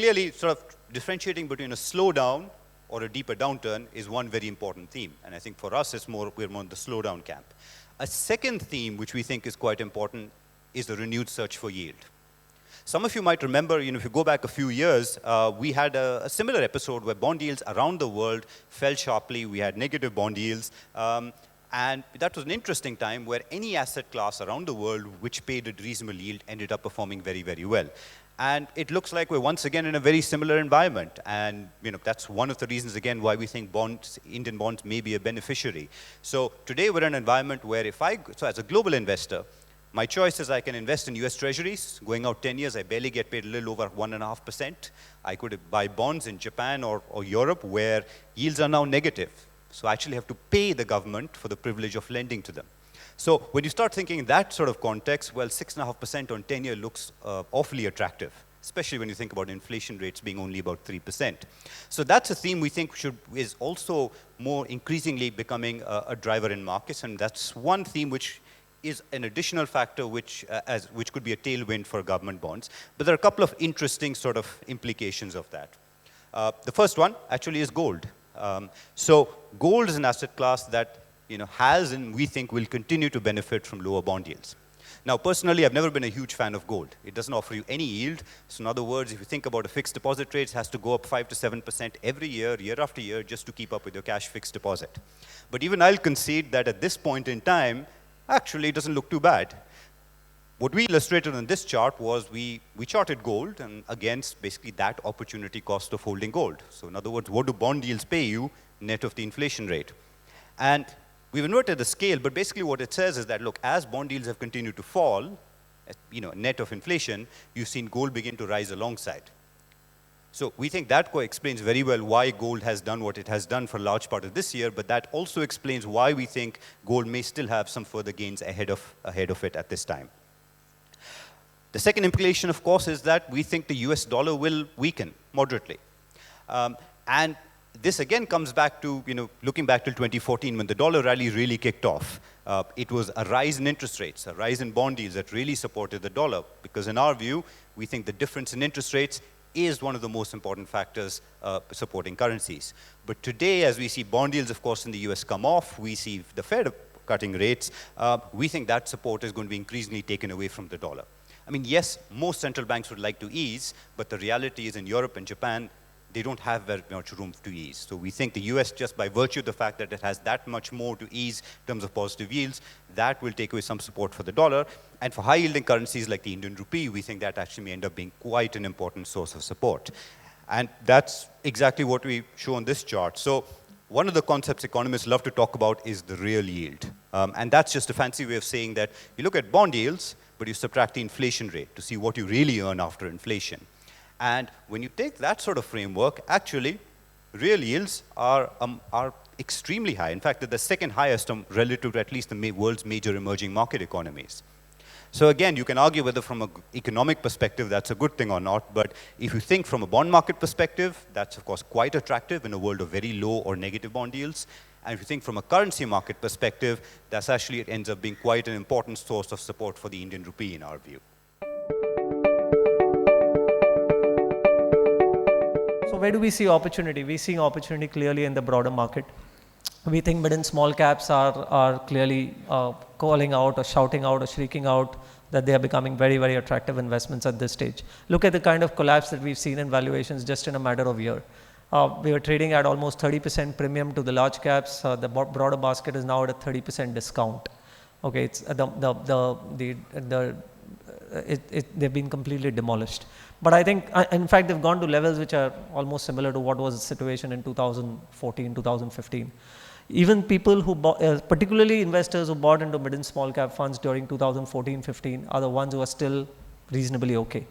clearly sort of differentiating between a slowdown or a deeper downturn is one very important theme. And I think for us, we're more in the slowdown camp. A second theme, which we think is quite important, is the renewed search for yield. Some of you might remember, if you go back a few years, we had a similar episode where bond yields around the world fell sharply. We had negative bond yields. And that was an interesting time where any asset class around the world which paid a reasonable yield ended up performing very, very well. And it looks like we're once again in a very similar environment. And that's one of the reasons, again, why we think Indian bonds may be a beneficiary. So today we're in an environment where so as a global investor, my choice is I can invest in US Treasuries. Going out 10 years, I barely get paid a little over 1.5%. I could buy bonds in Japan or Europe where yields are now negative. So I actually have to pay the government for the privilege of lending to them. So when you start thinking in that sort of context, well, 6.5% on 10-year looks awfully attractive, especially when you think about inflation rates being only about 3%. So that's a theme we think is also more increasingly becoming a driver in markets, and that's one theme which is an additional factor which could be a tailwind for government bonds. But there are a couple of interesting sort of implications of that. The first one actually is gold. So gold is an asset class that has and we think will continue to benefit from lower bond yields. Now, personally, I've never been a huge fan of gold. It doesn't offer you any yield. So in other words, if you think about a fixed deposit rate, it has to go up 5 to 7% every year, year after year, just to keep up with your cash fixed deposit. But even I'll concede that at this point in time, actually, it doesn't look too bad. What we illustrated on this chart was we charted gold and against basically that opportunity cost of holding gold. So in other words, what do bond yields pay you net of the inflation rate? And we've inverted the scale, but basically what it says is that, look, as bond yields have continued to fall, net of inflation, you've seen gold begin to rise alongside. So we think that explains very well why gold has done what it has done for a large part of this year, but that also explains why we think gold may still have some further gains ahead of it at this time. The second implication, of course, is that we think the US dollar will weaken moderately. And this again comes back to, looking back to 2014 when the dollar rally really kicked off. It was a rise in interest rates, a rise in bond yields that really supported the dollar, because in our view, we think the difference in interest rates is one of the most important factors supporting currencies. But today, as we see bond yields, of course, in the US come off, we see the Fed cutting rates, we think that support is going to be increasingly taken away from the dollar. I mean, yes, most central banks would like to ease, but the reality is in Europe and Japan, they don't have very much room to ease. So we think the US, just by virtue of the fact that it has that much more to ease in terms of positive yields, that will take away some support for the dollar. And for high-yielding currencies like the Indian rupee, we think that actually may end up being quite an important source of support. And that's exactly what we show on this chart. So one of the concepts economists love to talk about is the real yield. And that's just a fancy way of saying that you look at bond yields, but you subtract the inflation rate to see what you really earn after inflation. And when you take that sort of framework, actually, real yields are extremely high. In fact, they're the second highest relative to at least the world's major emerging market economies. So again, you can argue whether from an economic perspective that's a good thing or not, but if you think from a bond market perspective, that's of course quite attractive in a world of very low or negative bond yields. And if you think from a currency market perspective, that's actually, it ends up being quite an important source of support for the Indian rupee in our view. So where do we see opportunity? We see opportunity clearly in the broader market. We think mid and small caps are clearly calling out or shouting out or shrieking out that they are becoming very, very attractive investments at this stage. Look at the kind of collapse that we've seen in valuations just in a matter of a year. We were trading at almost 30% premium to the large caps. The broader basket is now at a 30% discount. Okay, it's they've been completely demolished. But I think, in fact, they've gone to levels which are almost similar to what was the situation in 2014, 2015. Even people who bought, particularly investors who bought into mid and small cap funds during 2014-15 are the ones who are still reasonably okay.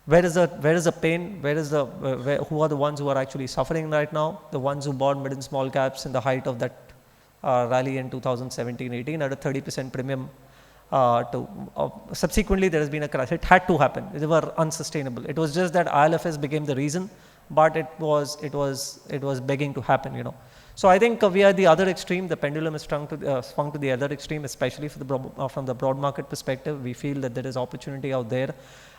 Where is the pain? Who are the ones who are actually suffering right now? The ones who bought mid and small caps in the height of that rally in 2017-18 at a 30% premium. Subsequently, there has been a crash. It had to happen. They were unsustainable. It was just that ILFS became the reason, but it was begging to happen. So I think we are at the other extreme. The pendulum is swung to the other extreme, especially from the broad market perspective. We feel that there is opportunity out there.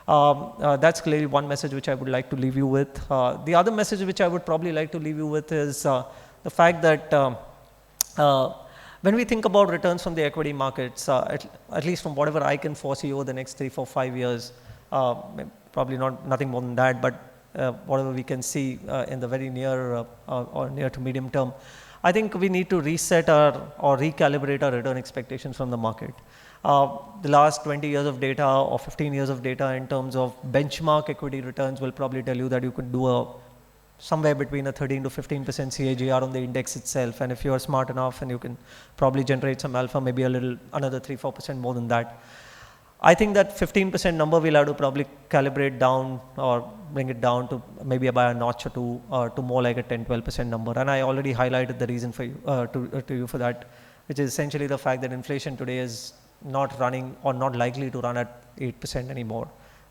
That's clearly one message which I would like to leave you with. The other message which I would probably like to leave you with is the fact that when we think about returns from the equity markets, at least from whatever I can foresee over the next 3, 4, 5 years, probably nothing more than that, but whatever we can see in the very near or near to medium term, I think we need to reset or recalibrate our return expectations from the market. The last 20 years of data or 15 years of data in terms of benchmark equity returns will probably tell you that you could do somewhere between a 13 to 15% CAGR on the index itself, and if you are smart enough and you can probably generate some alpha, maybe another 3-4% more than that. I think that 15% number we'll have to probably calibrate down or bring it down to maybe by a notch or two to more like a 10-12% number. And I already highlighted the reason for you to you for that, which is essentially the fact that inflation today is not running or not likely to run at 8% anymore.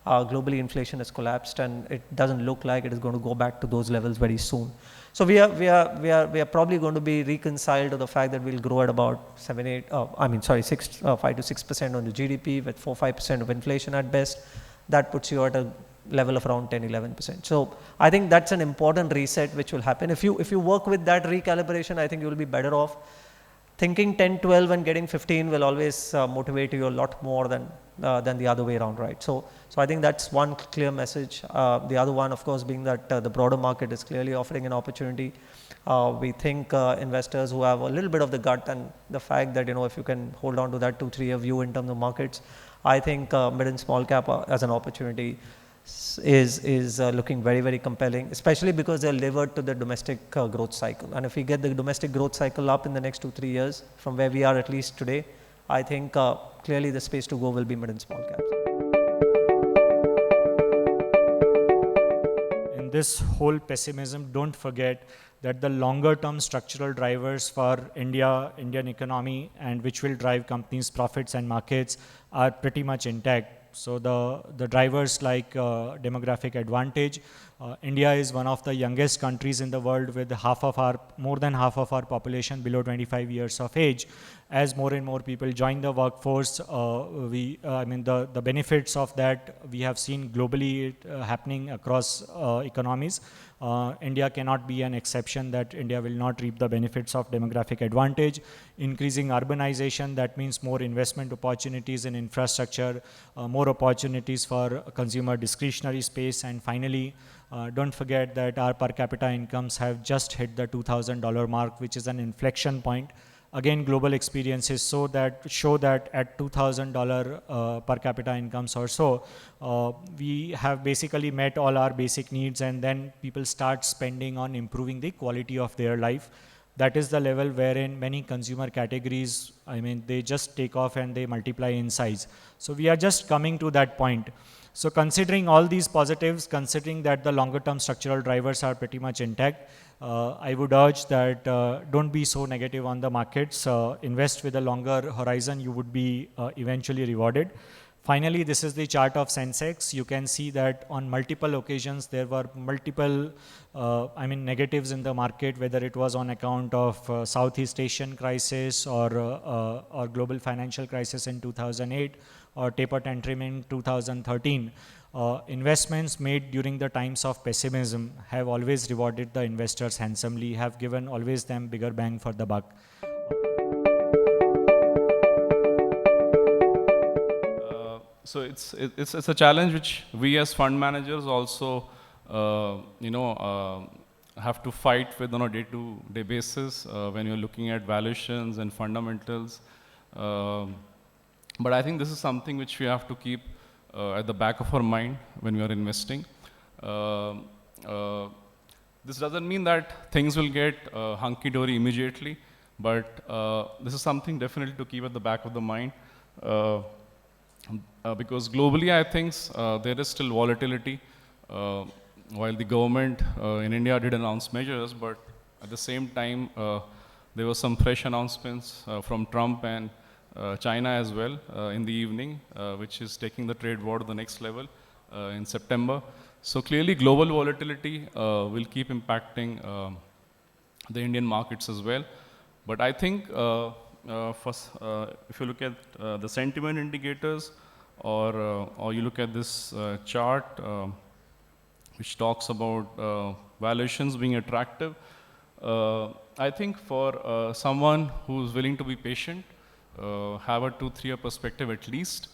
Globally, inflation has collapsed, and it doesn't look like it is going to go back to those levels very soon. So we are probably going to be reconciled to the fact that we'll grow at about 5 to 6% on the GDP with 4-5% of inflation at best. That puts you at a level of around 10-11%. So I think that's an important reset which will happen. If you work with that recalibration, I think you will be better off. Thinking 10, 12 and getting 15 will always motivate you a lot more than the other way around, right? So I think that's one clear message. The other one, of course, being that the broader market is clearly offering an opportunity. We think investors who have a little bit of the gut and the fact that, if you can hold on to that 2-3 year view in terms of markets, I think mid and small cap as an opportunity is looking very, very compelling, especially because they're levered to the domestic growth cycle. And if we get the domestic growth cycle up in the next 2-3 years from where we are at least today, I think clearly the space to go will be mid and small caps. In this whole pessimism, don't forget that the longer term structural drivers for Indian economy, and which will drive companies' profits and markets, are pretty much intact. So the drivers like demographic advantage. India is one of the youngest countries in the world with more than half of our population below 25 years of age. As more and more people join the workforce, the benefits of that we have seen globally happening across economies. India cannot be an exception that India will not reap the benefits of demographic advantage. Increasing urbanization, that means more investment opportunities in infrastructure, more opportunities for consumer discretionary space, and finally, don't forget that our per capita incomes have just hit the $2,000 mark, which is an inflection point. Again, global experiences show that at $2,000 per capita incomes or so, we have basically met all our basic needs, and then people start spending on improving the quality of their life. That is the level wherein many consumer categories, they just take off and they multiply in size. So we are just coming to that point. So considering all these positives, considering that the longer term structural drivers are pretty much intact, I would urge that don't be so negative on the markets. Invest with a longer horizon, you would be eventually rewarded. Finally, this is the chart of Sensex. You can see that on multiple occasions there were multiple negatives in the market, whether it was on account of Southeast Asian crisis or global financial crisis in 2008 or taper tantrum in 2013. Investments made during the times of pessimism have always rewarded the investors handsomely, have given always them bigger bang for the buck. So it's a challenge which we as fund managers also have to fight with on a day-to-day basis when you're looking at valuations and fundamentals. But I think this is something which we have to keep at the back of our mind when we are investing. This doesn't mean that things will get hunky-dory immediately, but this is something definitely to keep at the back of the mind. Because globally, I think there is still volatility. While the government in India did announce measures, but at the same time, there were some fresh announcements from Trump and China as well in the evening, which is taking the trade war to the next level in September. So clearly, global volatility will keep impacting the Indian markets as well. But I think, if you look at the sentiment indicators, or you look at this chart which talks about valuations being attractive. I think for someone who's willing to be patient, have a 2-3 year perspective at least,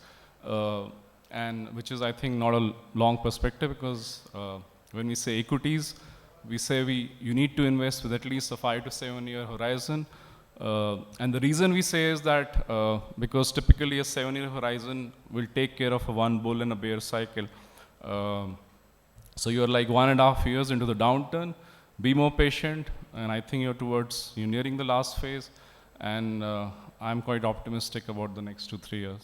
and which is, I think, not a long perspective, because when we say equities, we say you need to invest with at least a 5 to 7 year horizon. And the reason we say is that because typically a 7-year horizon will take care of a one bull and a bear cycle. So you're like 1.5 years into the downturn. Be more patient, and I think you're nearing the last phase, and I'm quite optimistic about the next 2-3 years.